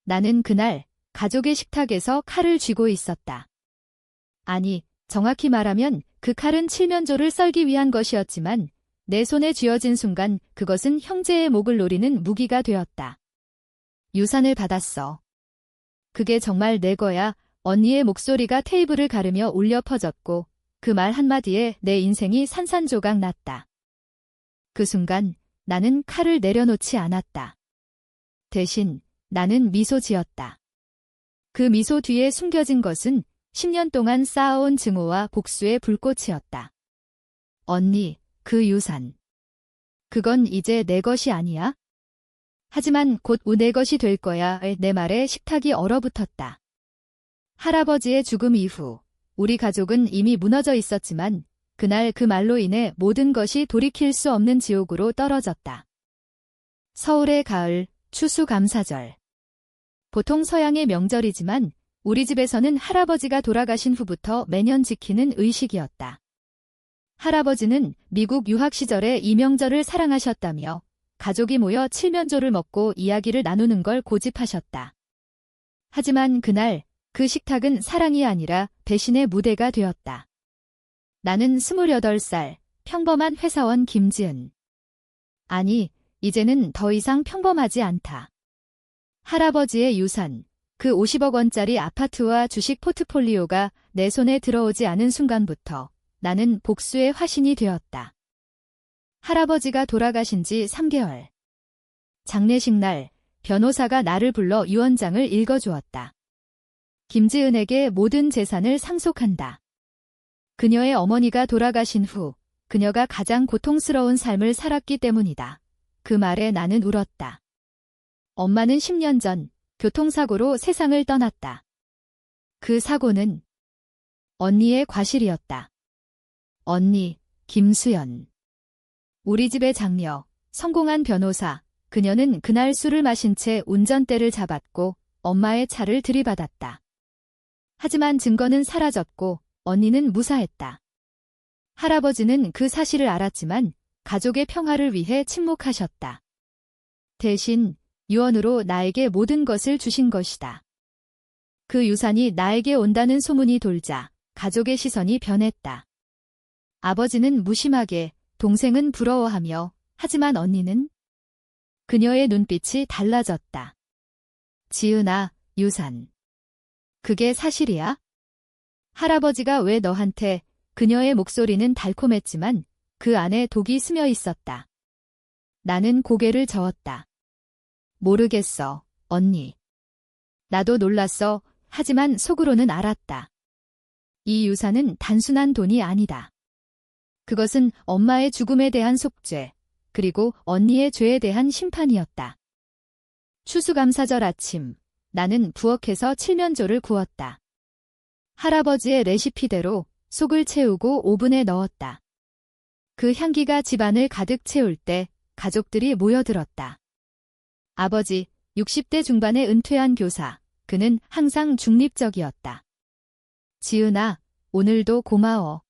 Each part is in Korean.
나는 그날 가족의 식탁에서 칼을 쥐고 있었다. 아니, 정확히 말하면 그 칼은 칠면조를 썰기 위한 것이었지만 내 손에 쥐어진 순간 그것은 형제의 목을 노리는 무기가 되었다. 유산을 받았어. 그게 정말 내 거야. 언니의 목소리가 테이블을 가르며 울려 퍼졌고 그 말 한마디에 내 인생이 산산조각 났다. 그 순간 나는 칼을 내려놓지 않았다. 대신 나는 미소 지었다. 그 미소 뒤에 숨겨진 것은 10년 동안 쌓아온 증오와 복수의 불꽃이었다. 언니, 그 유산. 그건 이제 내 것이 아니야? 하지만 곧 내 것이 될 거야. 내 말에 식탁이 얼어붙었다. 할아버지의 죽음 이후 우리 가족은 이미 무너져 있었지만 그날 그 말로 인해 모든 것이 돌이킬 수 없는 지옥으로 떨어졌다. 서울의 가을, 추수감사절. 보통 서양의 명절이지만 우리 집에서는 할아버지가 돌아가신 후부터 매년 지키는 의식이었다. 할아버지는 미국 유학 시절에 이 명절을 사랑하셨다며 가족이 모여 칠면조를 먹고 이야기를 나누는 걸 고집하셨다. 하지만 그날 그 식탁은 사랑이 아니라 배신의 무대가 되었다. 나는 28살, 평범한 회사원 김지은. 아니, 이제는 더 이상 평범하지 않다. 할아버지의 유산, 그 50억 원짜리 아파트와 주식 포트폴리오가 내 손에 들어오지 않은 순간부터 나는 복수의 화신이 되었다. 할아버지가 돌아가신 지 3개월. 장례식 날, 변호사가 나를 불러 유언장을 읽어주었다. 김지은에게 모든 재산을 상속한다. 그녀의 어머니가 돌아가신 후 그녀가 가장 고통스러운 삶을 살았기 때문이다. 그 말에 나는 울었다. 엄마는 10년 전 교통사고로 세상을 떠났다. 그 사고는 언니의 과실이었다. 언니, 김수연. 우리 집의 장녀, 성공한 변호사. 그녀는 그날 술을 마신 채 운전대를 잡았고 엄마의 차를 들이받았다. 하지만 증거는 사라졌고 언니는 무사했다. 할아버지는 그 사실을 알았지만 가족의 평화를 위해 침묵하셨다. 대신 유언으로 나에게 모든 것을 주신 것이다. 그 유산이 나에게 온다는 소문이 돌자 가족의 시선이 변했다. 아버지는 무심하게, 동생은 부러워하며, 하지만 언니는? 그녀의 눈빛이 달라졌다. 지은아, 유산. 그게 사실이야? 할아버지가 왜 너한테? 그녀의 목소리는 달콤했지만 그 안에 독이 스며 있었다. 나는 고개를 저었다. 모르겠어, 언니. 나도 놀랐어. 하지만 속으로는 알았다. 이 유산은 단순한 돈이 아니다. 그것은 엄마의 죽음에 대한 속죄, 그리고 언니의 죄에 대한 심판이었다. 추수감사절 아침, 나는 부엌에서 칠면조를 구웠다. 할아버지의 레시피대로 속을 채우고 오븐에 넣었다. 그 향기가 집안을 가득 채울 때 가족들이 모여들었다. 아버지, 60대 중반의 은퇴한 교사, 그는 항상 중립적이었다. 지은아, 오늘도 고마워.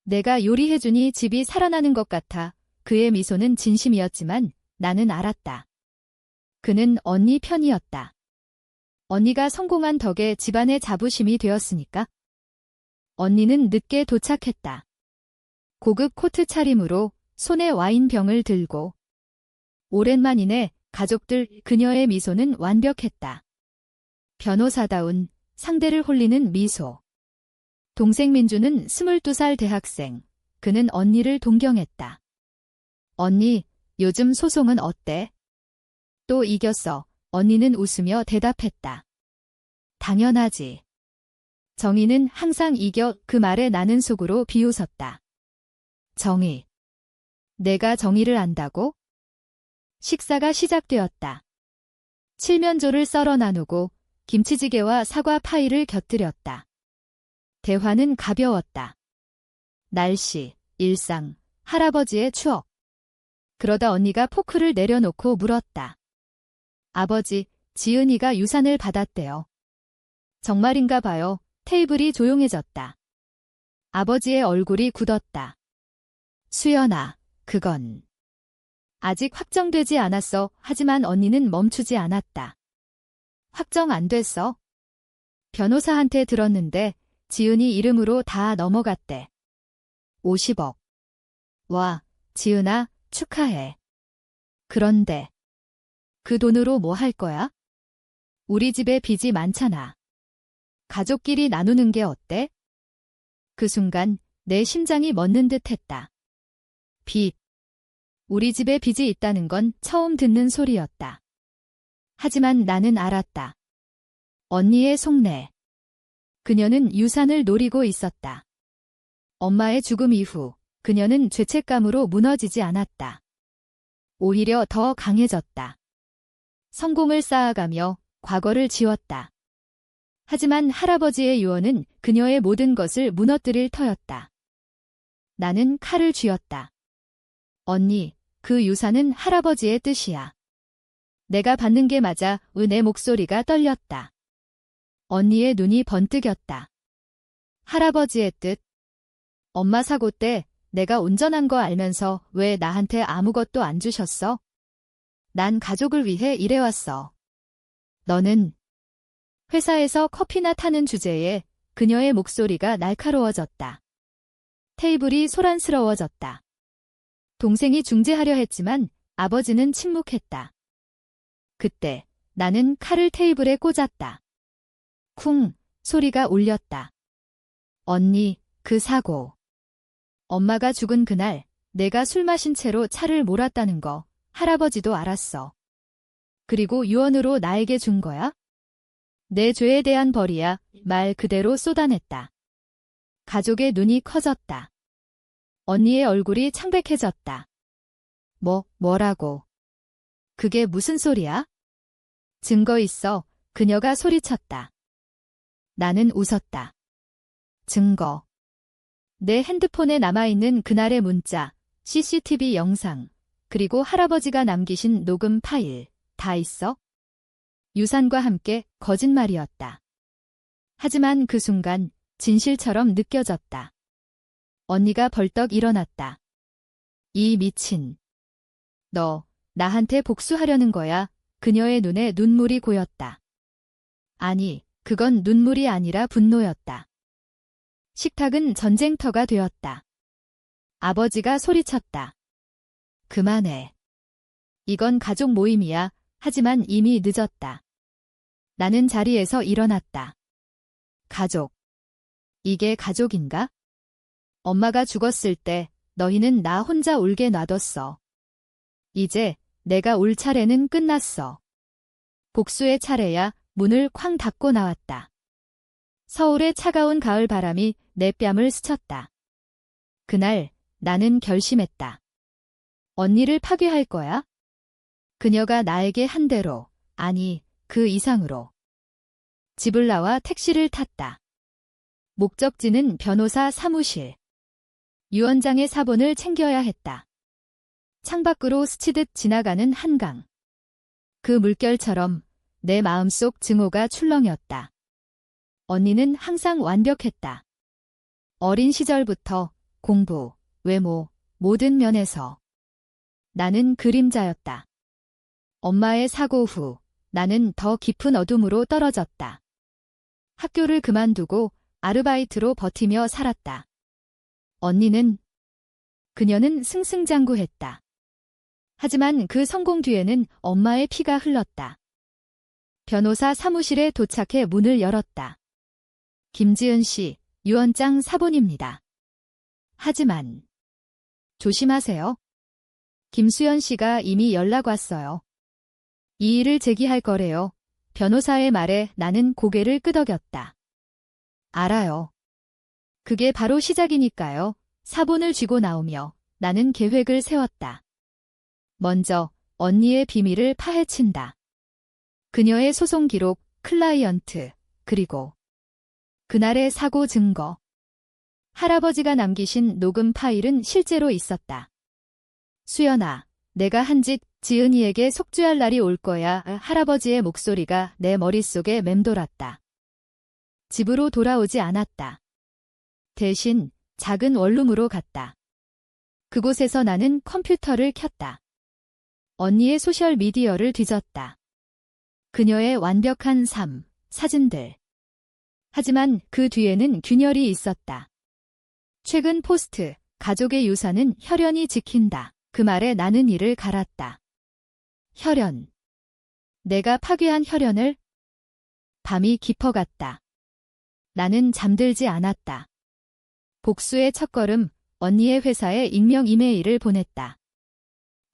내가 요리해주니 집이 살아나는 것 같아. 그의 미소는 진심이었지만 나는 알았다. 그는 언니 편이었다. 언니가 성공한 덕에 집안의 자부심이 되었으니까. 언니는 늦게 도착했다. 고급 코트 차림으로 손에 와인병을 들고. 오랜만이네. 가족들, 그녀의 미소는 완벽했다. 변호사다운, 상대를 홀리는 미소. 동생 민주는 22살 대학생. 그는 언니를 동경했다. 언니, 요즘 소송은 어때? 또 이겼어. 언니는 웃으며 대답했다. 당연하지. 정의는 항상 이겨. 그 말에 나는 속으로 비웃었다. 정의. 내가 정의를 안다고? 식사가 시작되었다. 칠면조를 썰어 나누고 김치찌개와 사과 파이를 곁들였다. 대화는 가벼웠다. 날씨, 일상, 할아버지의 추억. 그러다 언니가 포크를 내려놓고 물었다. 아버지, 지은이가 유산을 받았대요. 정말인가 봐요. 테이블이 조용해졌다. 아버지의 얼굴이 굳었다. 수연아, 그건 아직 확정되지 않았어. 하지만 언니는 멈추지 않았다. 확정 안 됐어. 변호사한테 들었는데 지은이 이름으로 다 넘어갔대. 50억. 와, 지은아, 축하해. 그런데 그 돈으로 뭐 할 거야? 우리 집에 빚이 많잖아. 가족끼리 나누는 게 어때? 그 순간 내 심장이 멎는 듯 했다. 빚. 우리 집에 빚이 있다는 건 처음 듣는 소리였다. 하지만 나는 알았다. 언니의 속내. 그녀는 유산을 노리고 있었다. 엄마의 죽음 이후 그녀는 죄책감으로 무너지지 않았다. 오히려 더 강해졌다. 성공을 쌓아가며 과거를 지웠다. 하지만 할아버지의 유언은 그녀의 모든 것을 무너뜨릴 터였다. 나는 칼을 쥐었다. 언니, 그 유산은 할아버지의 뜻이야. 내가 받는 게 맞아. 내 목소리가 떨렸다. 언니의 눈이 번뜩였다. 할아버지의 뜻. 엄마 사고 때 내가 운전한 거 알면서 왜 나한테 아무것도 안 주셨어? 난 가족을 위해 일해왔어. 너는? 회사에서 커피나 타는 주제에 그녀의 목소리가 날카로워졌다. 테이블이 소란스러워졌다. 동생이 중재하려 했지만 아버지는 침묵했다. 그때 나는 칼을 테이블에 꽂았다. 쿵 소리가 울렸다. 언니, 그 사고. 엄마가 죽은 그날 내가 술 마신 채로 차를 몰았다는 거 할아버지도 알았어. 그리고 유언으로 나에게 준 거야? 내 죄에 대한 벌이야. 말 그대로 쏟아냈다. 가족의 눈이 커졌다. 언니의 얼굴이 창백해졌다. 뭐라고? 그게 무슨 소리야? 증거 있어. 그녀가 소리쳤다. 나는 웃었다. 증거. 내 핸드폰에 남아있는 그날의 문자, CCTV 영상, 그리고 할아버지가 남기신 녹음 파일, 다 있어? 유산과 함께 거짓말이었다. 하지만 그 순간 진실처럼 느껴졌다. 언니가 벌떡 일어났다. 이 미친. 너, 나한테 복수하려는 거야. 그녀의 눈에 눈물이 고였다. 아니, 그건 눈물이 아니라 분노였다. 식탁은 전쟁터가 되었다. 아버지가 소리쳤다. 그만해. 이건 가족 모임이야. 하지만 이미 늦었다. 나는 자리에서 일어났다. 가족. 이게 가족인가? 엄마가 죽었을 때 너희는 나 혼자 울게 놔뒀어. 이제 내가 울 차례는 끝났어. 복수의 차례야. 문을 쾅 닫고 나왔다. 서울의 차가운 가을 바람이 내 뺨을 스쳤다. 그날 나는 결심했다. 언니를 파괴할 거야? 그녀가 나에게 한 대로, 아니, 그 이상으로. 집을 나와 택시를 탔다. 목적지는 변호사 사무실. 유언장의 사본을 챙겨야 했다. 창밖으로 스치듯 지나가는 한강. 그 물결처럼 내 마음속 증오가 출렁였다. 언니는 항상 완벽했다. 어린 시절부터 공부, 외모, 모든 면에서. 나는 그림자였다. 엄마의 사고 후 나는 더 깊은 어둠으로 떨어졌다. 학교를 그만두고 아르바이트로 버티며 살았다. 언니는? 그녀는 승승장구했다. 하지만 그 성공 뒤에는 엄마의 피가 흘렀다. 변호사 사무실에 도착해 문을 열었다. 김지은 씨, 유언장 사본입니다. 하지만 조심하세요. 김수연 씨가 이미 연락 왔어요. 이 일을 제기할 거래요. 변호사의 말에 나는 고개를 끄덕였다. 알아요. 그게 바로 시작이니까요. 사본을 쥐고 나오며 나는 계획을 세웠다. 먼저 언니의 비밀을 파헤친다. 그녀의 소송 기록, 클라이언트, 그리고 그날의 사고 증거. 할아버지가 남기신 녹음 파일은 실제로 있었다. 수연아, 내가 한 짓 지은이에게 속죄할 날이 올 거야. 할아버지의 목소리가 내 머릿속에 맴돌았다. 집으로 돌아오지 않았다. 대신 작은 원룸으로 갔다. 그곳에서 나는 컴퓨터를 켰다. 언니의 소셜미디어를 뒤졌다. 그녀의 완벽한 삶, 사진들. 하지만 그 뒤에는 균열이 있었다. 최근 포스트, 가족의 유산은 혈연이 지킨다. 그 말에 나는 이를 갈았다. 혈연. 내가 파괴한 혈연을? 밤이 깊어갔다. 나는 잠들지 않았다. 복수의 첫걸음, 언니의 회사에 익명 이메일을 보냈다.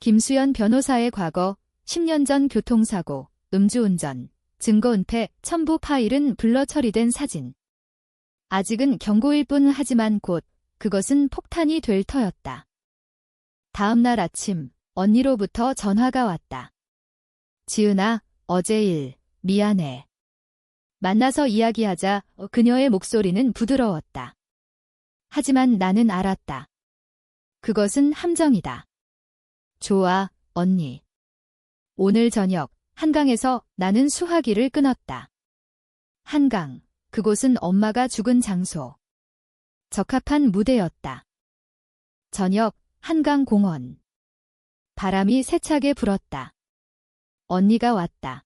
김수연 변호사의 과거, 10년 전 교통사고, 음주운전, 증거은폐, 첨부 파일은 블러 처리된 사진. 아직은 경고일 뿐 하지만 곧 그것은 폭탄이 될 터였다. 다음 날 아침 언니로부터 전화가 왔다. 지은아, 어제 일, 미안해. 만나서 이야기하자. 그녀의 목소리는 부드러웠다. 하지만 나는 알았다. 그것은 함정이다. 좋아, 언니. 오늘 저녁 한강에서 나는 수화기를 끊었다. 한강, 그곳은 엄마가 죽은 장소. 적합한 무대였다. 저녁, 한강공원. 바람이 세차게 불었다. 언니가 왔다.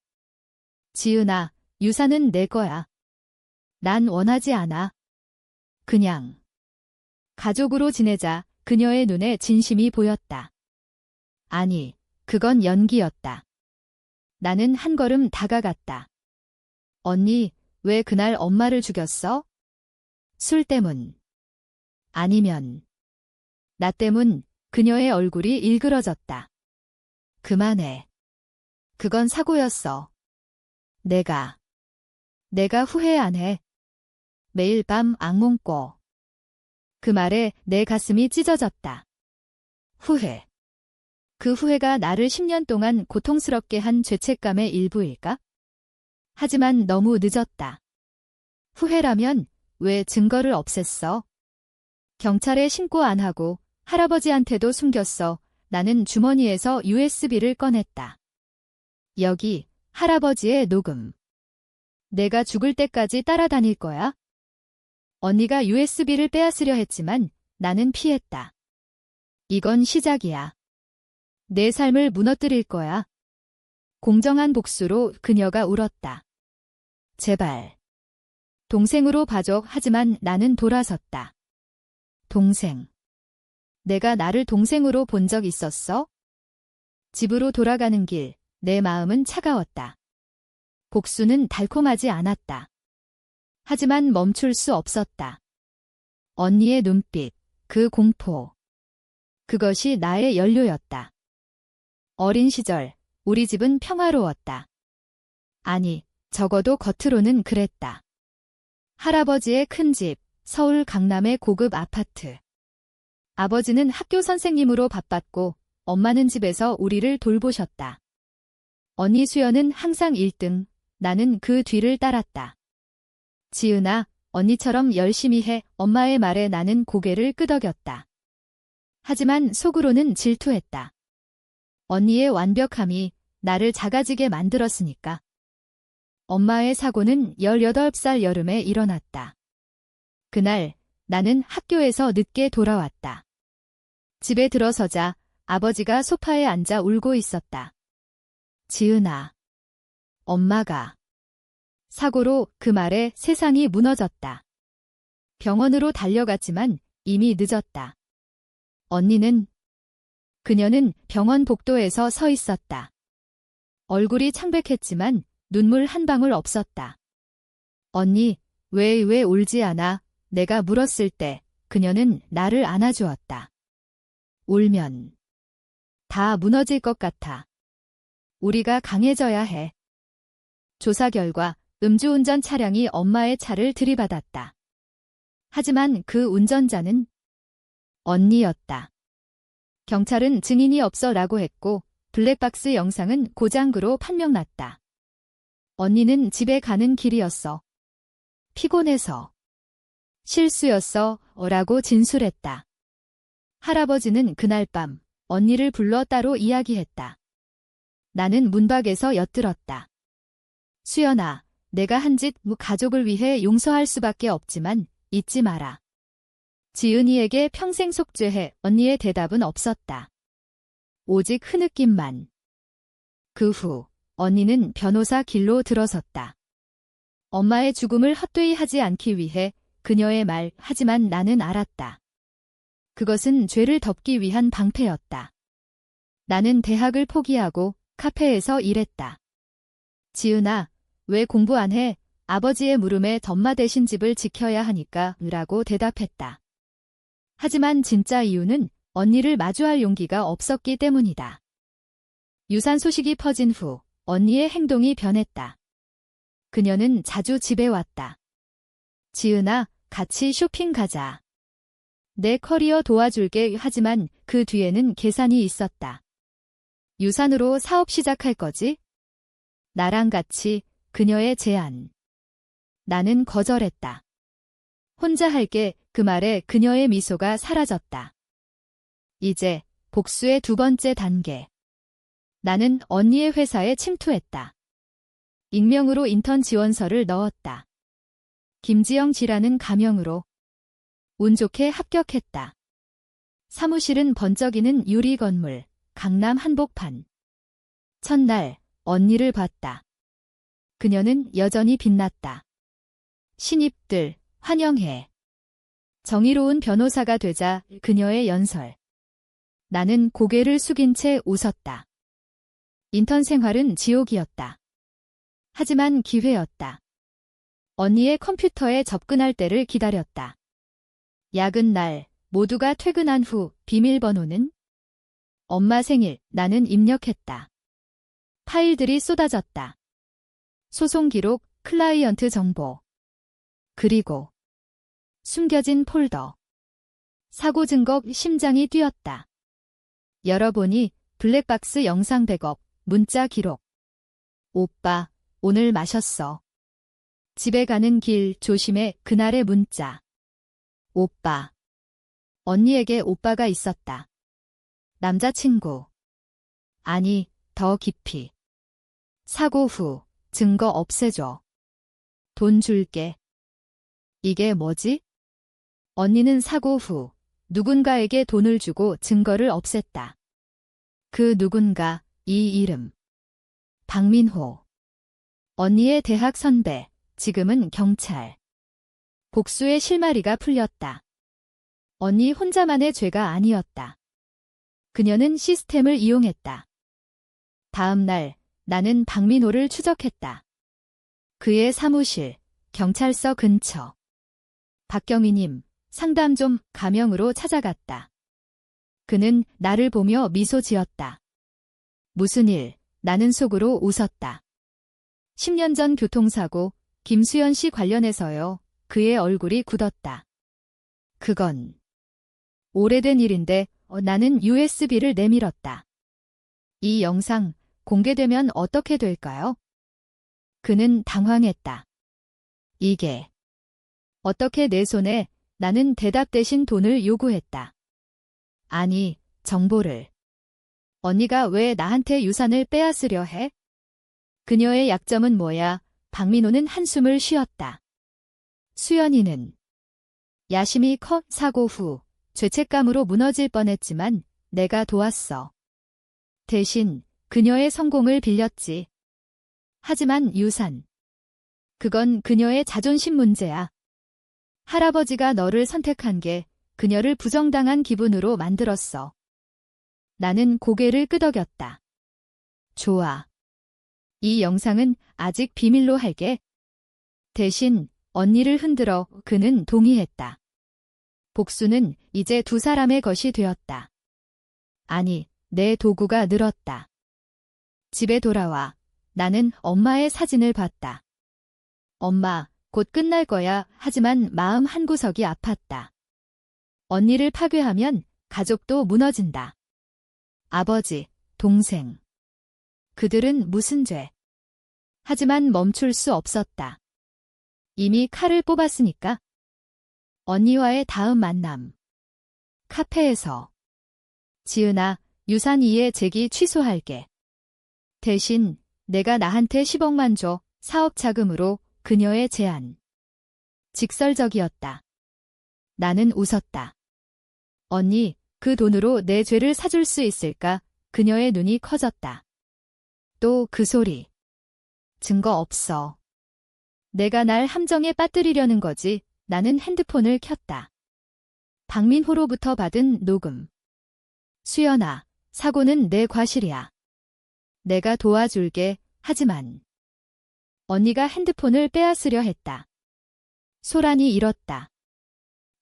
지은아, 유산은 내 거야. 난 원하지 않아. 그냥. 가족으로 지내자. 그녀의 눈에 진심이 보였다. 아니, 그건 연기였다. 나는 한 걸음 다가갔다. 언니, 왜 그날 엄마를 죽였어? 술 때문. 아니면 나 때문. 그녀의 얼굴이 일그러졌다. 그만해. 그건 사고였어. 내가 후회 안 해. 매일 밤 악몽 꿔. 그 말에 내 가슴이 찢어졌다. 후회. 그 후회가 나를 10년 동안 고통스럽게 한 죄책감의 일부일까? 하지만 너무 늦었다. 후회라면 왜 증거를 없앴어? 경찰에 신고 안 하고 할아버지한테도 숨겼어. 나는 주머니에서 USB를 꺼냈다. 여기 할아버지의 녹음. 내가 죽을 때까지 따라다닐 거야? 언니가 USB를 빼앗으려 했지만 나는 피했다. 이건 시작이야. 내 삶을 무너뜨릴 거야. 공정한 복수로 그녀가 울었다. 제발. 동생으로 봐줘. 하지만 나는 돌아섰다. 동생. 내가 나를 동생으로 본 적 있었어? 집으로 돌아가는 길, 내 마음은 차가웠다. 복수는 달콤하지 않았다. 하지만 멈출 수 없었다. 언니의 눈빛, 그 공포. 그것이 나의 연료였다. 어린 시절, 우리 집은 평화로웠다. 아니, 적어도 겉으로는 그랬다. 할아버지의 큰 집, 서울 강남의 고급 아파트. 아버지는 학교 선생님으로 바빴고 엄마는 집에서 우리를 돌보셨다. 언니 수연은 항상 1등, 나는 그 뒤를 따랐다. 지은아, 언니처럼 열심히 해. 엄마의 말에 나는 고개를 끄덕였다. 하지만 속으로는 질투했다. 언니의 완벽함이 나를 작아지게 만들었으니까. 엄마의 사고는 18살 여름에 일어났다. 그날 나는 학교에서 늦게 돌아왔다. 집에 들어서자 아버지가 소파에 앉아 울고 있었다. 지은아. 엄마가. 사고로 그 말에 세상이 무너졌다. 병원으로 달려갔지만 이미 늦었다. 언니는? 그녀는 병원 복도에서 서 있었다. 얼굴이 창백했지만 눈물 한 방울 없었다. 언니, 왜 울지 않아? 내가 물었을 때 그녀는 나를 안아주었다. 울면 다 무너질 것 같아. 우리가 강해져야 해. 조사 결과 음주운전 차량이 엄마의 차를 들이받았다. 하지만 그 운전자는 언니였다. 경찰은 증인이 없어라고 했고 블랙박스 영상은 고장으로 판명났다. 언니는 집에 가는 길이었어. 피곤해서. 실수였어 라고 진술했다. 할아버지는 그날 밤 언니를 불러 따로 이야기했다. 나는 문밖에서 엿들었다. 수연아, 내가 한 짓 가족을 위해 용서할 수밖에 없지만 잊지 마라. 지은이에게 평생 속죄해. 언니의 대답은 없었다. 오직 흐느낌만. 그 후 언니는 변호사 길로 들어섰다. 엄마의 죽음을 헛되이 하지 않기 위해 그녀의 말, 하지만 나는 알았다. 그것은 죄를 덮기 위한 방패였다. 나는 대학을 포기하고 카페에서 일했다. 지은아, 왜 공부 안 해? 아버지의 물음에 덤마 대신 집을 지켜야 하니까 라고 대답했다. 하지만 진짜 이유는 언니를 마주할 용기가 없었기 때문이다. 유산 소식이 퍼진 후 언니의 행동이 변했다. 그녀는 자주 집에 왔다. 지은아, 같이 쇼핑 가자. 내 커리어 도와줄게. 하지만 그 뒤에는 계산이 있었다. 유산으로 사업 시작할 거지? 나랑 같이. 그녀의 제안. 나는 거절했다. 혼자 할게. 그 말에 그녀의 미소가 사라졌다. 이제 복수의 두 번째 단계. 나는 언니의 회사에 침투했다. 익명으로 인턴 지원서를 넣었다. 김지영지라는 가명으로. 운 좋게 합격했다. 사무실은 번쩍이는 유리 건물, 강남 한복판. 첫날 언니를 봤다. 그녀는 여전히 빛났다. 신입들 환영해. 정의로운 변호사가 되자 그녀의 연설. 나는 고개를 숙인 채 웃었다. 인턴 생활은 지옥이었다. 하지만 기회였다. 언니의 컴퓨터에 접근할 때를 기다렸다. 야근 날 모두가 퇴근한 후 비밀번호는? 엄마 생일. 나는 입력했다. 파일들이 쏟아졌다. 소송 기록, 클라이언트 정보. 그리고 숨겨진 폴더. 사고 증거. 심장이 뛰었다. 열어보니 블랙박스 영상 백업, 문자 기록. 오빠, 오늘 마셨어. 집에 가는 길 조심해. 그날의 문자. 오빠. 언니에게 오빠가 있었다. 남자친구. 아니, 더 깊이. 사고 후 증거 없애줘. 돈 줄게. 이게 뭐지? 언니는 사고 후 누군가에게 돈을 주고 증거를 없앴다. 그 누군가, 이 이름. 박민호. 언니의 대학 선배, 지금은 경찰. 복수의 실마리가 풀렸다. 언니 혼자만의 죄가 아니었다. 그녀는 시스템을 이용했다. 다음 날 나는 박민호를 추적했다. 그의 사무실, 경찰서 근처. 박경희님, 상담 좀. 가명으로 찾아갔다. 그는 나를 보며 미소 지었다. 무슨 일? 나는 속으로 웃었다. 10년 전 교통사고, 김수연 씨 관련해서요. 그의 얼굴이 굳었다. 그건 오래된 일인데 나는 USB를 내밀었다. 이 영상 공개되면 어떻게 될까요? 그는 당황했다. 이게 어떻게 내 손에? 나는 대답 대신 돈을 요구했다. 아니, 정보를. 언니가 왜 나한테 유산을 빼앗으려 해? 그녀의 약점은 뭐야? 박민호는 한숨을 쉬었다. 수연이는 야심이 커. 사고 후 죄책감으로 무너질 뻔했지만 내가 도왔어. 대신 그녀의 성공을 빌렸지. 하지만 유산. 그건 그녀의 자존심 문제야. 할아버지가 너를 선택한 게 그녀를 부정당한 기분으로 만들었어. 나는 고개를 끄덕였다. 좋아. 이 영상은 아직 비밀로 할게. 대신 언니를 흔들어. 그는 동의했다. 복수는 이제 두 사람의 것이 되었다. 아니, 내 도구가 늘었다. 집에 돌아와 나는 엄마의 사진을 봤다. 엄마, 곧 끝날 거야. 하지만 마음 한구석이 아팠다. 언니를 파괴하면 가족도 무너진다. 아버지, 동생. 그들은 무슨 죄? 하지만 멈출 수 없었다. 이미 칼을 뽑았으니까. 언니와의 다음 만남. 카페에서. 지은아, 유산 이해 제기 취소할게. 대신 내가 나한테 10억만 줘. 사업 자금으로. 그녀의 제안. 직설적이었다. 나는 웃었다. 언니, 그 돈으로 내 죄를 사줄 수 있을까? 그녀의 눈이 커졌다. 또 그 소리. 증거 없어. 내가 날 함정에 빠뜨리려는 거지. 나는 핸드폰을 켰다. 박민호로부터 받은 녹음. 수연아, 사고는 내 과실이야. 내가 도와줄게. 하지만 언니가 핸드폰을 빼앗으려 했다. 소란이 일었다.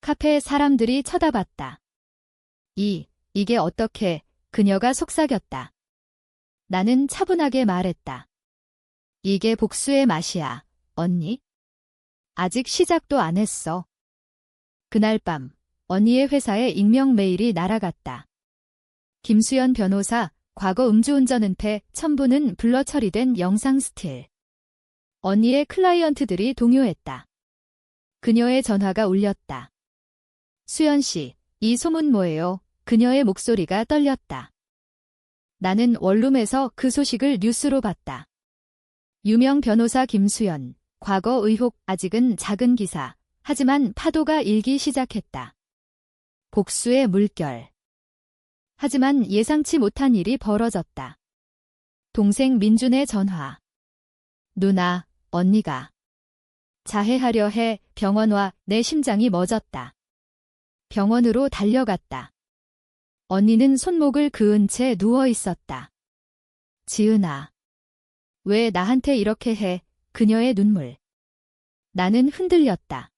카페에 사람들이 쳐다봤다. 이게 어떻게, 그녀가 속삭였다. 나는 차분하게 말했다. 이게 복수의 맛이야, 언니. 아직 시작도 안 했어. 그날 밤, 언니의 회사에 익명 메일이 날아갔다. 김수연 변호사, 과거 음주운전 은폐 첨부는 블러 처리된 영상 스틸. 언니의 클라이언트들이 동요했다. 그녀의 전화가 울렸다. 수연 씨, 이 소문 뭐예요? 그녀의 목소리가 떨렸다. 나는 원룸에서 그 소식을 뉴스로 봤다. 유명 변호사 김수연, 과거 의혹, 아직은 작은 기사. 하지만 파도가 일기 시작했다. 복수의 물결. 하지만 예상치 못한 일이 벌어졌다. 동생 민준의 전화. 누나, 언니가 자해하려 해. 병원 와. 내 심장이 멎었다. 병원으로 달려갔다. 언니는 손목을 그은 채 누워 있었다. 지은아. 왜 나한테 이렇게 해? 그녀의 눈물. 나는 흔들렸다.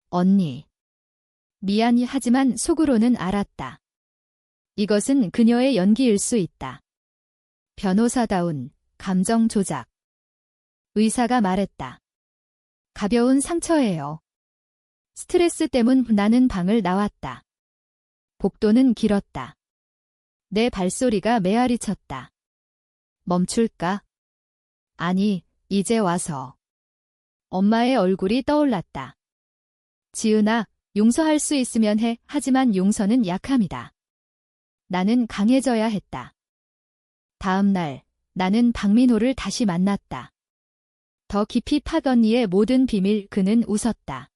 언니. 미안히 하지만 속으로는 알았다. 이것은 그녀의 연기일 수 있다. 변호사다운 감정 조작. 의사가 말했다. 가벼운 상처예요. 스트레스 때문 나는 방을 나왔다. 복도는 길었다. 내 발소리가 메아리 쳤다. 멈출까? 아니, 이제 와서. 엄마의 얼굴이 떠올랐다. 지은아, 용서할 수 있으면 해. 하지만 용서는 약함이다. 나는 강해져야 했다. 다음 날, 나는 박민호를 다시 만났다. 더 깊이 팍 언니의 모든 비밀. 그는 웃었다.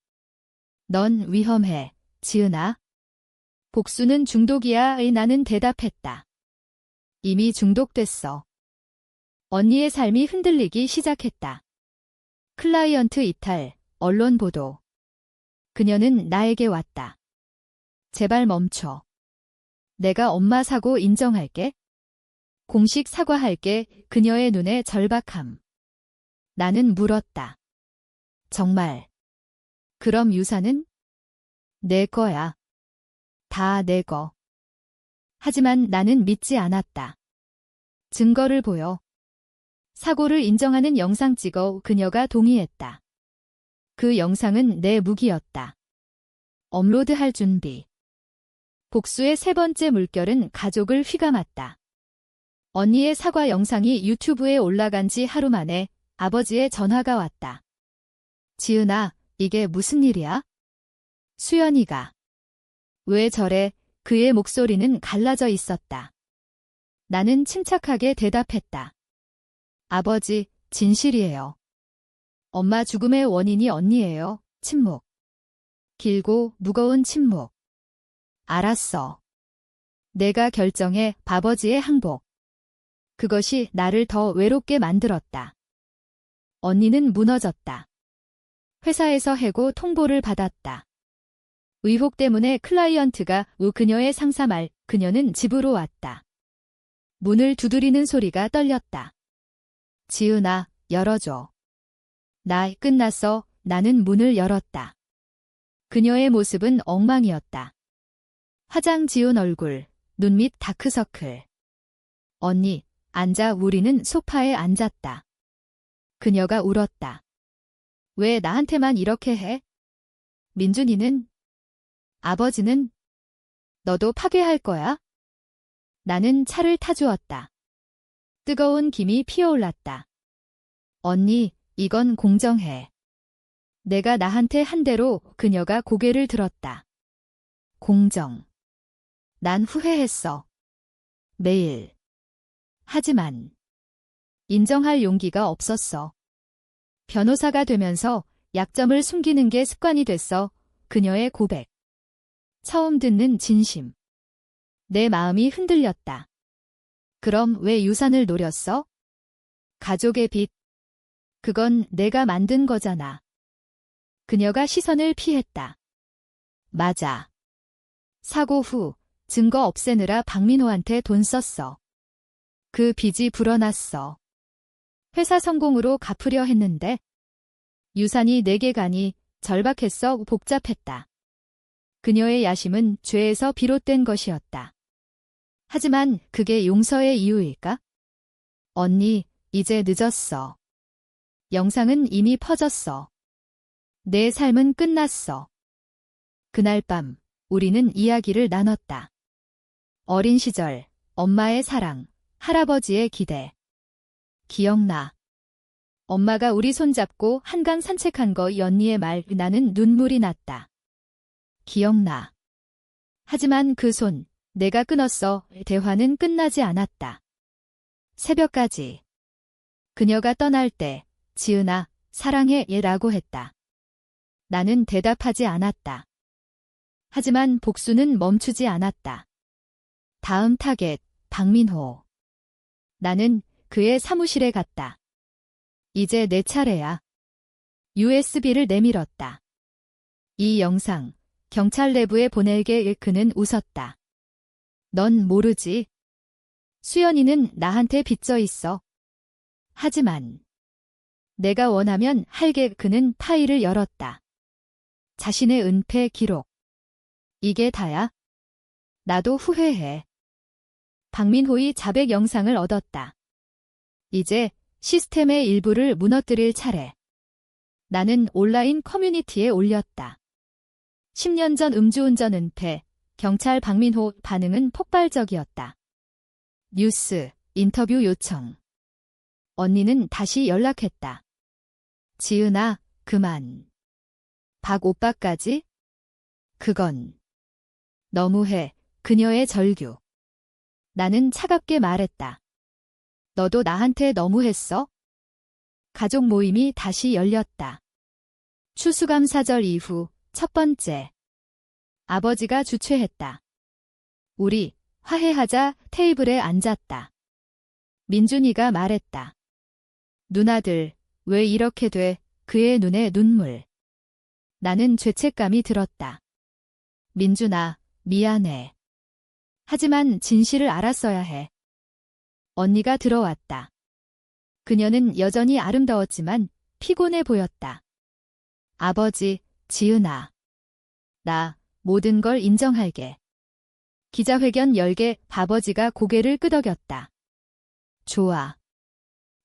넌 위험해, 지은아. 복수는 중독이야. 나는 대답했다. 이미 중독됐어. 언니의 삶이 흔들리기 시작했다. 클라이언트 이탈, 언론 보도. 그녀는 나에게 왔다. 제발 멈춰. 내가 엄마 사고 인정할게. 공식 사과할게. 그녀의 눈에 절박함. 나는 물었다. 정말. 그럼 유산은? 내 거야. 다 내 거. 하지만 나는 믿지 않았다. 증거를 보여. 사고를 인정하는 영상 찍어. 그녀가 동의했다. 그 영상은 내 무기였다. 업로드할 준비. 복수의 세 번째 물결은 가족을 휘감았다. 언니의 사과 영상이 유튜브에 올라간 지 하루 만에 아버지의 전화가 왔다. 지은아, 이게 무슨 일이야? 수연이가. 왜 저래? 그의 목소리는 갈라져 있었다. 나는 침착하게 대답했다. 아버지, 진실이에요. 엄마 죽음의 원인이 언니예요. 침묵. 길고 무거운 침묵. 알았어. 내가 결정해. 아버지의 항복. 그것이 나를 더 외롭게 만들었다. 언니는 무너졌다. 회사에서 해고 통보를 받았다. 의혹 때문에 클라이언트가 그녀의 상사 말. 그녀는 집으로 왔다. 문을 두드리는 소리가 떨렸다. 지은아, 열어줘. 나 끝났어. 나는 문을 열었다. 그녀의 모습은 엉망이었다. 화장 지운 얼굴, 눈 밑 다크서클. 언니, 앉아. 우리는 소파에 앉았다. 그녀가 울었다. 왜 나한테만 이렇게 해? 민준이는? 아버지는? 너도 파괴할 거야? 나는 차를 타주었다. 뜨거운 김이 피어올랐다. 언니, 이건 공정해. 내가 나한테 한 대로. 그녀가 고개를 들었다. 공정. 난 후회했어. 매일. 하지만 인정할 용기가 없었어. 변호사가 되면서 약점을 숨기는 게 습관이 됐어. 그녀의 고백. 처음 듣는 진심. 내 마음이 흔들렸다. 그럼 왜 유산을 노렸어? 가족의 빚. 그건 내가 만든 거잖아. 그녀가 시선을 피했다. 맞아. 사고 후 증거 없애느라 박민호한테 돈 썼어. 그 빚이 불어났어. 회사 성공으로 갚으려 했는데 유산이 4개 가니 절박했어. 복잡했다. 그녀의 야심은 죄에서 비롯된 것이었다. 하지만 그게 용서의 이유일까? 언니, 이제 늦었어. 영상은 이미 퍼졌어. 내 삶은 끝났어. 그날 밤 우리는 이야기를 나눴다. 어린 시절, 엄마의 사랑, 할아버지의 기대. 기억나. 엄마가 우리 손잡고 한강 산책한 거 언니의 말 나는 눈물이 났다. 기억나. 하지만 그 손, 내가 끊었어. 대화는 끝나지 않았다. 새벽까지. 그녀가 떠날 때, 지은아, 사랑해 라고 했다. 나는 대답하지 않았다. 하지만 복수는 멈추지 않았다. 다음 타겟, 박민호. 나는 그의 사무실에 갔다. 이제 내 차례야. USB를 내밀었다. 이 영상, 경찰 내부에 보낼게. 그는 웃었다. 넌 모르지. 수연이는 나한테 빚져 있어. 하지만 내가 원하면 할게. 그는 파일을 열었다. 자신의 은폐 기록. 이게 다야? 나도 후회해. 박민호의 자백 영상을 얻었다. 이제 시스템의 일부를 무너뜨릴 차례. 나는 온라인 커뮤니티에 올렸다. 10년 전 음주운전 은폐, 경찰 박민호. 반응은 폭발적이었다. 뉴스, 인터뷰 요청. 언니는 다시 연락했다. 지은아, 그만. 박 오빠까지? 그건 너무해. 그녀의 절규. 나는 차갑게 말했다. 너도 나한테 너무했어? 가족 모임이 다시 열렸다. 추수감사절 이후 첫 번째. 아버지가 주최했다. 우리 화해하자. 테이블에 앉았다. 민준이가 말했다. 누나들, 왜 이렇게 돼? 그의 눈에 눈물. 나는 죄책감이 들었다. 민준아, 미안해. 하지만 진실을 알았어야 해. 언니가 들어왔다. 그녀는 여전히 아름다웠지만 피곤해 보였다. 아버지, 지은아. 나 모든 걸 인정할게. 기자회견 열게. 아버지가 고개를 끄덕였다. 좋아.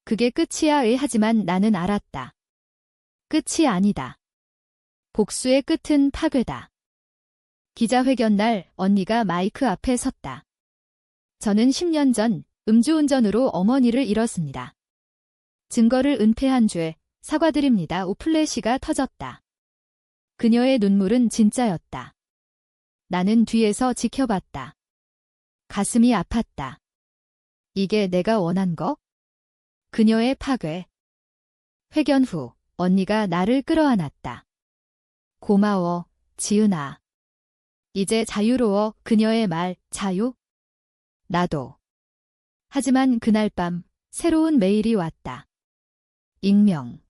그게 끝이야. 하지만 나는 알았다. 끝이 아니다. 복수의 끝은 파괴다. 기자회견 날 언니가 마이크 앞에 섰다. 저는 10년 전 음주운전으로 어머니를 잃었습니다. 증거를 은폐한 죄, 사과드립니다. 플래시가 터졌다. 그녀의 눈물은 진짜였다. 나는 뒤에서 지켜봤다. 가슴이 아팠다. 이게 내가 원한 거? 그녀의 파괴. 회견 후 언니가 나를 끌어안았다. 고마워, 지은아. 이제 자유로워. 그녀의 말, 자유? 나도. 하지만 그날 밤 새로운 메일이 왔다. 익명.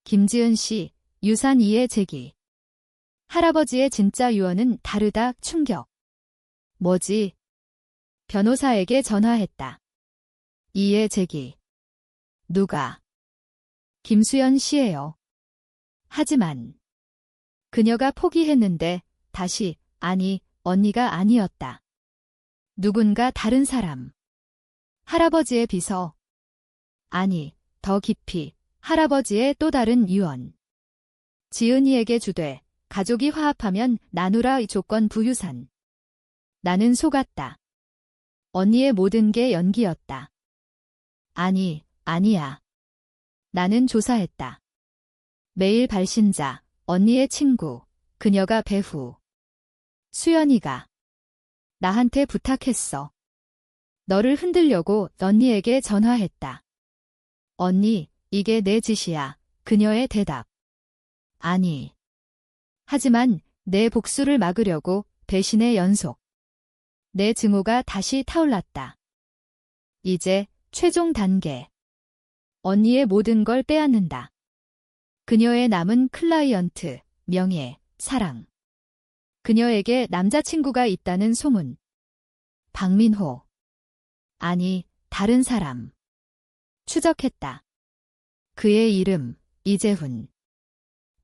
김지은 씨, 유산 이해 제기. 할아버지의 진짜 유언은 다르다. 충격. 뭐지? 변호사에게 전화했다. 이해 제기. 누가? 김수연 씨예요. 하지만 그녀가 포기했는데 다시 아니, 언니가 아니었다. 누군가 다른 사람. 할아버지의 비서. 아니, 더 깊이 할아버지의 또 다른 유언. 지은이에게 주되 가족이 화합하면 나누라. 이 조건 부유산. 나는 속았다. 언니의 모든 게 연기였다. 아니, 아니야. 나는 조사했다. 매일 발신자, 언니의 친구, 그녀가 배후. 수연이가 나한테 부탁했어. 너를 흔들려고 언니에게 전화했다. 언니, 이게 내 짓이야. 그녀의 대답. 아니. 하지만 내 복수를 막으려고 배신의 연속. 내 증오가 다시 타올랐다. 이제 최종 단계. 언니의 모든 걸 빼앗는다. 그녀의 남은 클라이언트, 명예, 사랑. 그녀에게 남자친구가 있다는 소문. 박민호. 아니, 다른 사람. 추적했다. 그의 이름, 이재훈.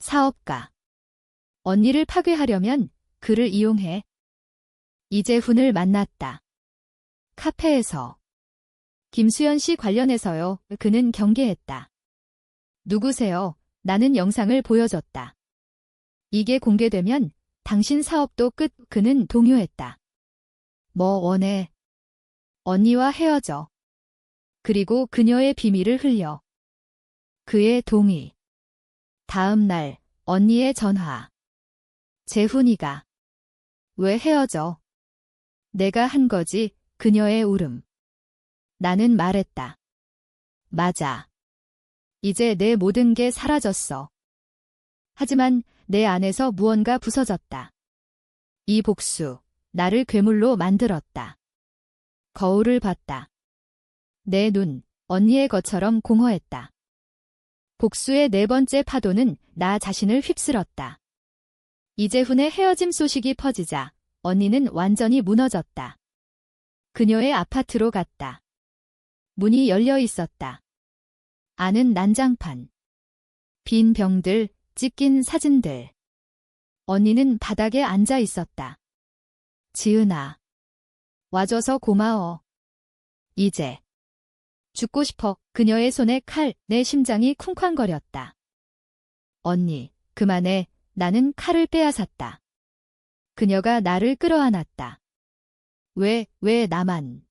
사업가. 언니를 파괴하려면 그를 이용해. 이재훈을 만났다. 카페에서. 김수연 씨 관련해서요. 그는 경계했다. 누구세요? 나는 영상을 보여줬다. 이게 공개되면 당신 사업도 끝. 그는 동요했다. 뭐 원해? 언니와 헤어져. 그리고 그녀의 비밀을 흘려. 그의 동의. 다음 날 언니의 전화. 재훈이가. 왜 헤어져? 내가 한 거지. 그녀의 울음. 나는 말했다. 맞아. 이제 내 모든 게 사라졌어. 하지만 내 안에서 무언가 부서졌다. 이 복수, 나를 괴물로 만들었다. 거울을 봤다. 내 눈, 언니의 것처럼 공허했다. 복수의 네 번째 파도는 나 자신을 휩쓸었다. 이재훈의 헤어짐 소식이 퍼지자 언니는 완전히 무너졌다. 그녀의 아파트로 갔다. 문이 열려 있었다. 안은 난장판. 빈 병들, 찢긴 사진들. 언니는 바닥에 앉아 있었다. 지은아. 와줘서 고마워. 이제. 죽고 싶어. 그녀의 손에 칼, 내 심장이 쿵쾅거렸다. 언니, 그만해. 나는 칼을 빼앗았다. 그녀가 나를 끌어안았다. 왜 나만.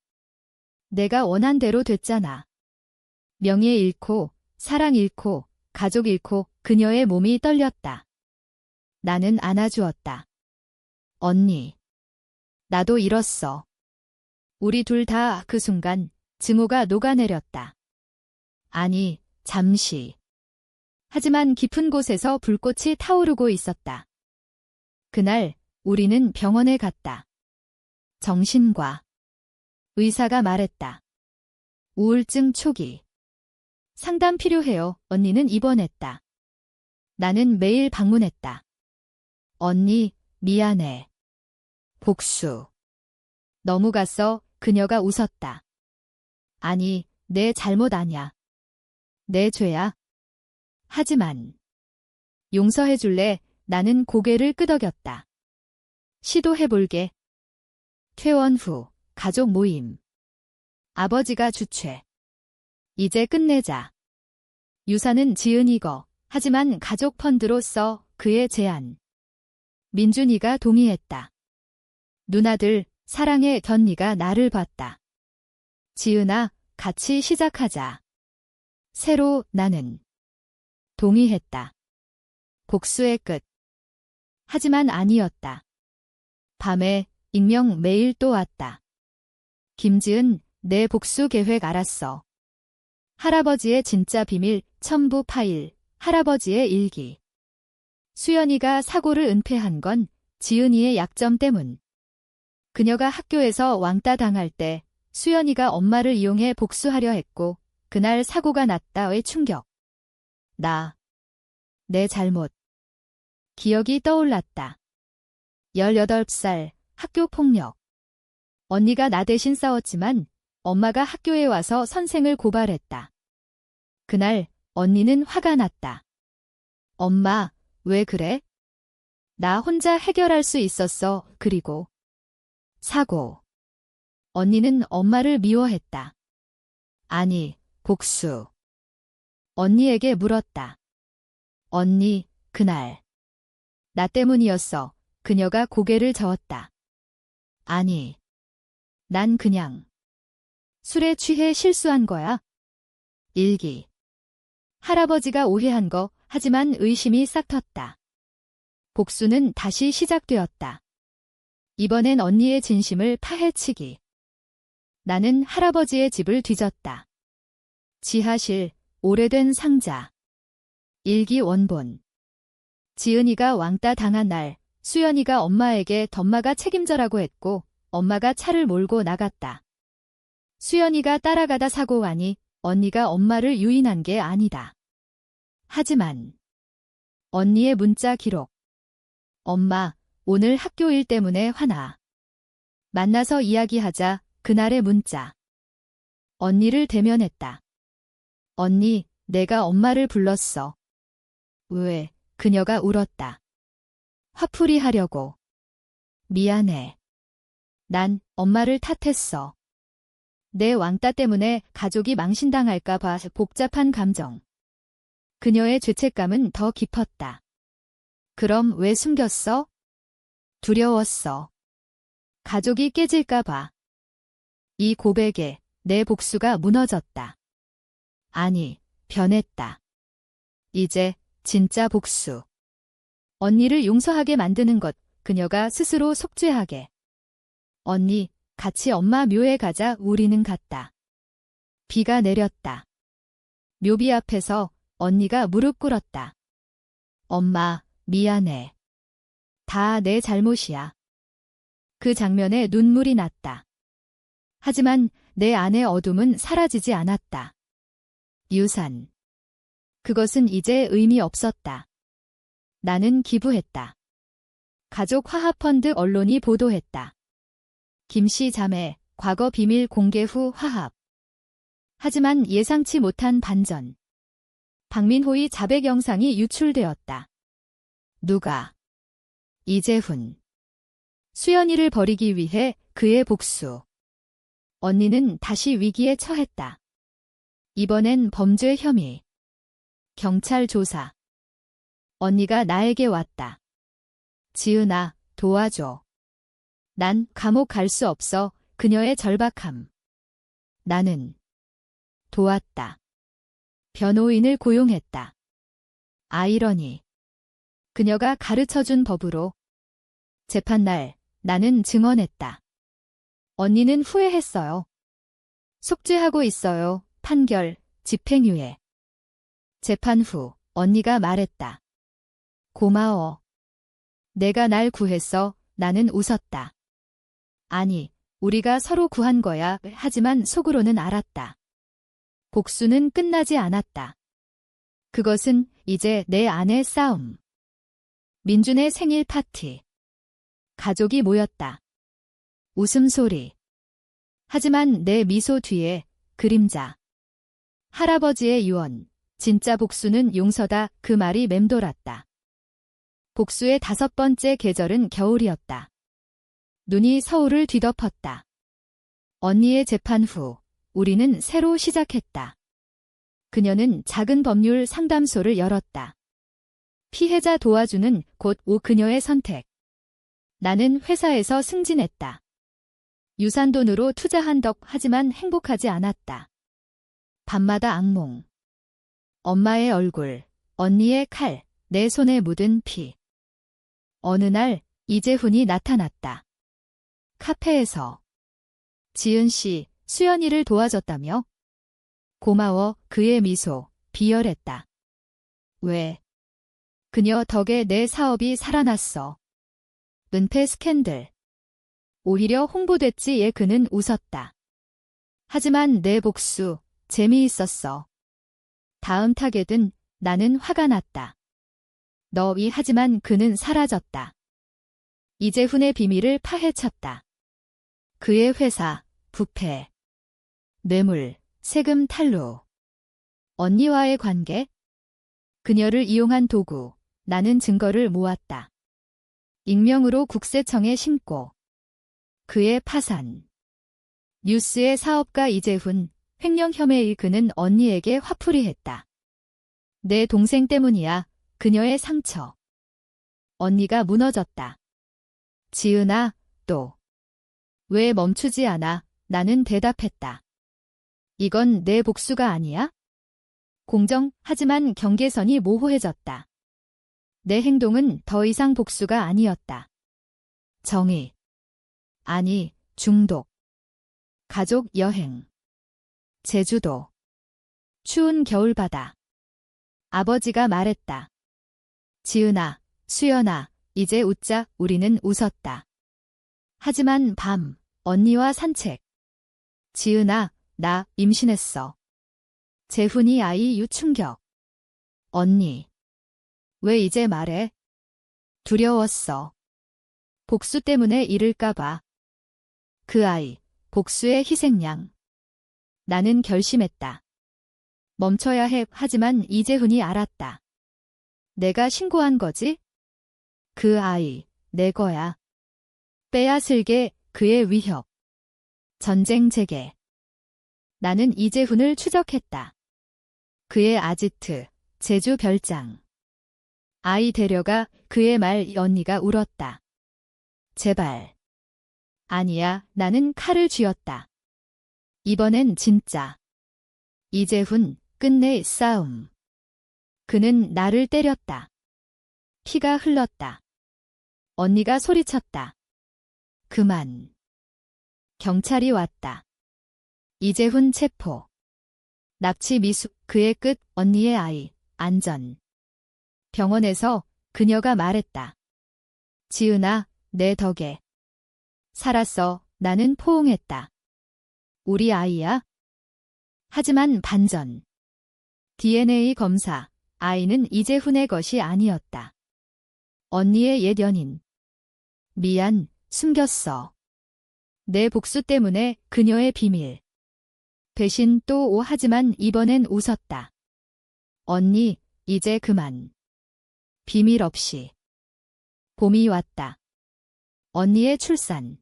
내가 원한 대로 됐잖아. 명예 잃고, 사랑 잃고, 가족 잃고, 그녀의 몸이 떨렸다. 나는 안아주었다. 언니. 나도 잃었어. 우리 둘 다 그 순간 증오가 녹아내렸다. 아니, 잠시. 하지만 깊은 곳에서 불꽃이 타오르고 있었다. 그날 우리는 병원에 갔다. 정신과. 의사가 말했다. 우울증 초기. 상담 필요해요. 언니는 입원했다. 나는 매일 방문했다. 언니, 미안해. 복수. 너무 갔어. 그녀가 웃었다. 아니, 내 잘못 아냐. 내 죄야. 하지만. 용서해줄래? 나는 고개를 끄덕였다. 시도해볼게. 퇴원 후, 가족 모임. 아버지가 주최. 이제 끝내자. 유산은 지은이 거. 하지만 가족 펀드로 써. 그의 제안. 민준이가 동의했다. 누나들, 사랑의 견니가 나를 봤다. 지은아, 같이 시작하자. 새로 나는. 동의했다. 복수의 끝. 하지만 아니었다. 밤에 익명 메일 또 왔다. 김지은, 내 복수 계획 알았어. 할아버지의 진짜 비밀, 첨부 파일, 할아버지의 일기. 수연이가 사고를 은폐한 건 지은이의 약점 때문. 그녀가 학교에서 왕따 당할 때 수연이가 엄마를 이용해 복수하려 했고 그날 사고가 났다의 충격. 내 잘못. 기억이 떠올랐다. 18살, 학교 폭력. 언니가 나 대신 싸웠지만 엄마가 학교에 와서 선생을 고발했다. 그날 언니는 화가 났다. 엄마, 왜 그래? 나 혼자 해결할 수 있었어. 그리고 사고. 언니는 엄마를 미워했다. 아니, 복수. 언니에게 물었다. 언니, 그날. 나 때문이었어. 그녀가 고개를 저었다. 아니. 난 그냥. 술에 취해 실수한 거야. 일기. 할아버지가 오해한 거, 하지만 의심이 싹 텄다. 복수는 다시 시작되었다. 이번엔 언니의 진심을 파헤치기. 나는 할아버지의 집을 뒤졌다. 지하실, 오래된 상자. 일기 원본. 지은이가 왕따 당한 날, 수연이가 엄마에게 덤마가 책임져라고 했고, 엄마가 차를 몰고 나갔다. 수연이가 따라가다 사고 하니 언니가 엄마를 유인한 게 아니다. 하지만 언니의 문자 기록. 엄마, 오늘 학교 일 때문에 화나. 만나서 이야기하자. 그날의 문자. 언니를 대면했다. 언니, 내가 엄마를 불렀어. 왜? 그녀가 울었다. 화풀이 하려고. 미안해. 난 엄마를 탓했어. 내 왕따 때문에 가족이 망신당할까 봐 복잡한 감정. 그녀의 죄책감은 더 깊었다. 그럼 왜 숨겼어? 두려웠어. 가족이 깨질까 봐. 이 고백에 내 복수가 무너졌다. 아니, 변했다. 이제 진짜 복수. 언니를 용서하게 만드는 것, 그녀가 스스로 속죄하게. 언니, 같이 엄마 묘에 가자. 우리는 갔다. 비가 내렸다. 묘비 앞에서 언니가 무릎 꿇었다. 엄마, 미안해. 다 내 잘못이야. 그 장면에 눈물이 났다. 하지만 내 안의 어둠은 사라지지 않았다. 유산. 그것은 이제 의미 없었다. 나는 기부했다. 가족 화합펀드 언론이 보도했다. 김씨 자매, 과거 비밀 공개 후 화합. 하지만 예상치 못한 반전. 박민호의 자백 영상이 유출되었다. 누가? 이재훈. 수연이를 버리기 위해 그의 복수. 언니는 다시 위기에 처했다. 이번엔 범죄 혐의. 경찰 조사. 언니가 나에게 왔다. 지은아, 도와줘. 난 감옥 갈 수 없어. 그녀의 절박함. 나는 도왔다. 변호인을 고용했다. 아이러니. 그녀가 가르쳐준 법으로. 재판날, 나는 증언했다. 언니는 후회했어요. 속죄하고 있어요. 판결, 집행유예. 재판 후, 언니가 말했다. 고마워. 내가 날 구했어. 나는 웃었다. 아니, 우리가 서로 구한 거야. 하지만 속으로는 알았다. 복수는 끝나지 않았다. 그것은 이제 내 안의 싸움. 민준의 생일 파티. 가족이 모였다. 웃음소리. 하지만 내 미소 뒤에 그림자. 할아버지의 유언. 진짜 복수는 용서다. 그 말이 맴돌았다. 복수의 5번째 계절은 겨울이었다. 눈이 서울을 뒤덮었다. 언니의 재판 후 우리는 새로 시작했다. 그녀는 작은 법률 상담소를 열었다. 피해자 도와주는 곳 그녀의 선택. 나는 회사에서 승진했다. 유산돈으로 투자한 덕 하지만 행복하지 않았다. 밤마다 악몽. 엄마의 얼굴, 언니의 칼, 내 손에 묻은 피. 어느 날 이재훈이 나타났다. 카페에서. 지은 씨, 수연이를 도와줬다며? 고마워. 그의 미소, 비열했다. 왜? 그녀 덕에 내 사업이 살아났어. 은폐 스캔들. 오히려 홍보됐지. 예. 그는 웃었다. 하지만 내 복수, 재미있었어. 다음 타겟은 나는 화가 났다. 너희 하지만 그는 사라졌다. 이재훈의 비밀을 파헤쳤다. 그의 회사, 부패, 뇌물, 세금 탈루. 언니와의 관계? 그녀를 이용한 도구, 나는 증거를 모았다. 익명으로 국세청에 신고. 그의 파산. 뉴스의 사업가 이재훈, 횡령 혐의의 그는 언니에게 화풀이했다. 내 동생 때문이야. 그녀의 상처. 언니가 무너졌다. 지은아, 또. 왜 멈추지 않아? 나는 대답했다. 이건 내 복수가 아니야? 공정, 하지만 경계선이 모호해졌다. 내 행동은 더 이상 복수가 아니었다. 정의. 아니, 중독. 가족 여행. 제주도. 추운 겨울바다. 아버지가 말했다. 지은아, 수연아, 이제 웃자. 우리는 웃었다. 하지만 밤, 언니와 산책. 지은아, 나 임신했어. 재훈이 아이 유충격. 언니. 왜 이제 말해? 두려웠어. 복수 때문에 잃을까봐. 그 아이, 복수의 희생양. 나는 결심했다. 멈춰야 해. 하지만 이재훈이 알았다. 내가 신고한 거지? 그 아이, 내 거야. 빼앗을게. 그의 위협. 전쟁 재개. 나는 이재훈을 추적했다. 그의 아지트, 제주 별장. 아이 데려가. 그의 말. 언니가 울었다. 제발. 아니야. 나는 칼을 쥐었다. 이번엔 진짜. 이재훈, 끝내 싸움. 그는 나를 때렸다. 피가 흘렀다. 언니가 소리쳤다. 그만. 경찰이 왔다. 이재훈 체포. 납치 미수. 그의 끝. 언니의 아이. 안전. 병원에서 그녀가 말했다. 지은아, 내 덕에 살았어. 나는 포옹했다. 우리 아이야? 하지만 반전. DNA 검사. 아이는 이재훈의 것이 아니었다. 언니의 옛 연인. 미안, 숨겼어. 내 복수 때문에. 그녀의 비밀. 배신 또 하지만 이번엔 웃었다. 언니, 이제 그만. 비밀 없이. 봄이 왔다. 언니의 출산.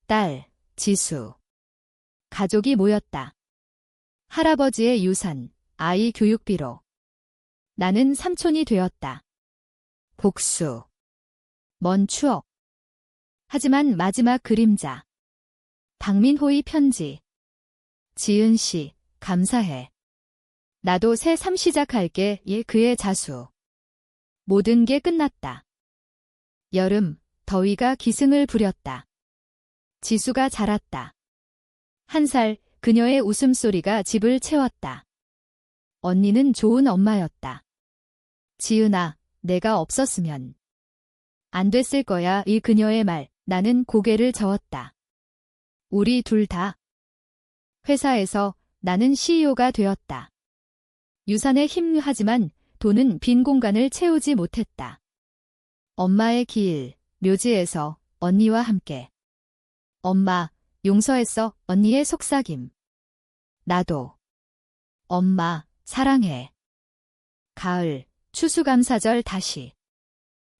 딸, 지수. 가족이 모였다. 할아버지의 유산, 아이 교육비로. 나는 삼촌이 되었다. 복수. 먼 추억. 하지만 마지막 그림자. 박민호의 편지. 지은 씨, 감사해. 나도 새 삶 시작할게. 그의 자수. 모든 게 끝났다. 여름, 더위가 기승을 부렸다. 지수가 자랐다. 1살, 그녀의 웃음소리가 집을 채웠다. 언니는 좋은 엄마였다. 지은아, 내가 없었으면 안 됐을 거야. 그녀의 말. 나는 고개를 저었다. 우리 둘 다. 회사에서 나는 CEO가 되었다. 유산에 힘하지만 돈은 빈 공간을 채우지 못했다. 엄마의 길, 묘지에서 언니와 함께. 엄마, 용서했어. 언니의 속삭임. 나도. 엄마, 사랑해. 가을, 추수감사절 다시.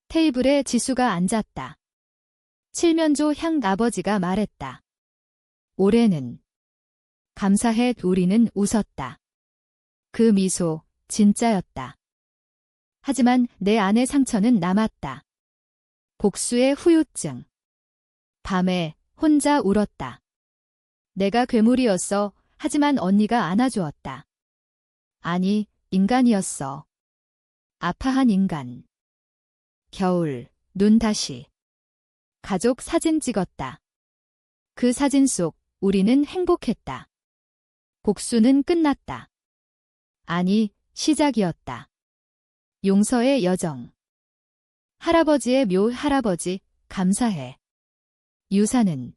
테이블에 지수가 앉았다. 칠면조 향. 아버지가 말했다. 올해는. 감사해. 우리는 웃었다. 그 미소, 진짜였다. 하지만 내 안의 상처는 남았다. 복수의 후유증. 밤에 혼자 울었다. 내가 괴물이었어. 하지만 언니가 안아주었다. 아니, 인간이었어. 아파한 인간. 겨울, 눈 다시. 가족 사진 찍었다. 그 사진 속 우리는 행복했다. 복수는 끝났다. 아니, 시작이었다. 용서의 여정. 할아버지의 묘. 할아버지, 감사해. 유산은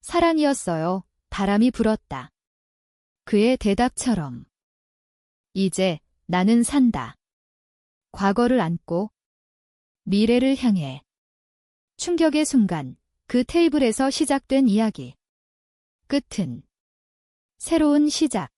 사랑이었어요. 바람이 불었다. 그의 대답처럼. 이제 나는 산다. 과거를 안고 미래를 향해. 충격의 순간, 그 테이블에서 시작된 이야기. 끝은 새로운 시작.